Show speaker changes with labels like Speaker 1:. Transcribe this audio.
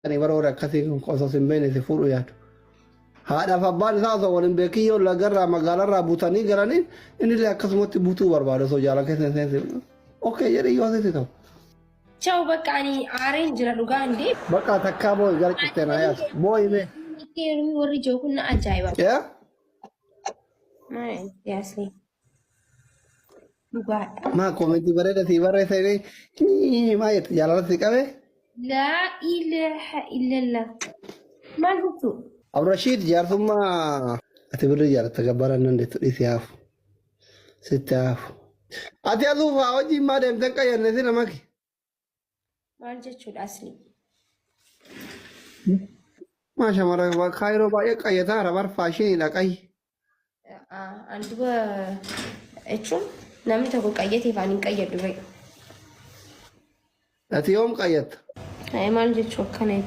Speaker 1: Ani baroora akkasii kun osoo hin beekne si fuudhu yaadu. Haadhaaf abbaan isaa osoo waliin beekiyyoo lagarraa magaalarraa buutanii galaniin inni illee akkasumatti buutuu barbaada osoo jaala keessa hin seensiifne. Okkee jedhee yoo asitti ta'u.
Speaker 2: Ciao bakka ani aareen jira dhugaa indee.
Speaker 1: Bakka takkaa boo'i gara cittee naa yaadu. Boo'i mee.
Speaker 2: Keerumi warri jiru kun na ajaa'iba.
Speaker 1: Yaa?
Speaker 2: Maal yaasni. Dhugaadha.
Speaker 1: Maa koomentii bareeda si barreessee maa jettu jaalala si qabee?
Speaker 2: Laa ilaaha illallah. Maal huccuu?
Speaker 1: Abdurrashiid jaarsummaa ati birrii jaalatta gabbaaran nan deettu dhiisi haafu. Sitti haafu. Ati asuuf haa wajjin maa deemtan qayyanne si namaki?
Speaker 2: Maal jechuudha asli?
Speaker 1: Maa shamara kaayiroo baay'ee qayyataa rabar faashiniidha qayyi.
Speaker 2: Anduba jechuun namni tokko qayyateef ani hin qayyadhu ba'i.
Speaker 1: Ati yoom qayyatta?
Speaker 2: Maal jechuu akkana jechuudha?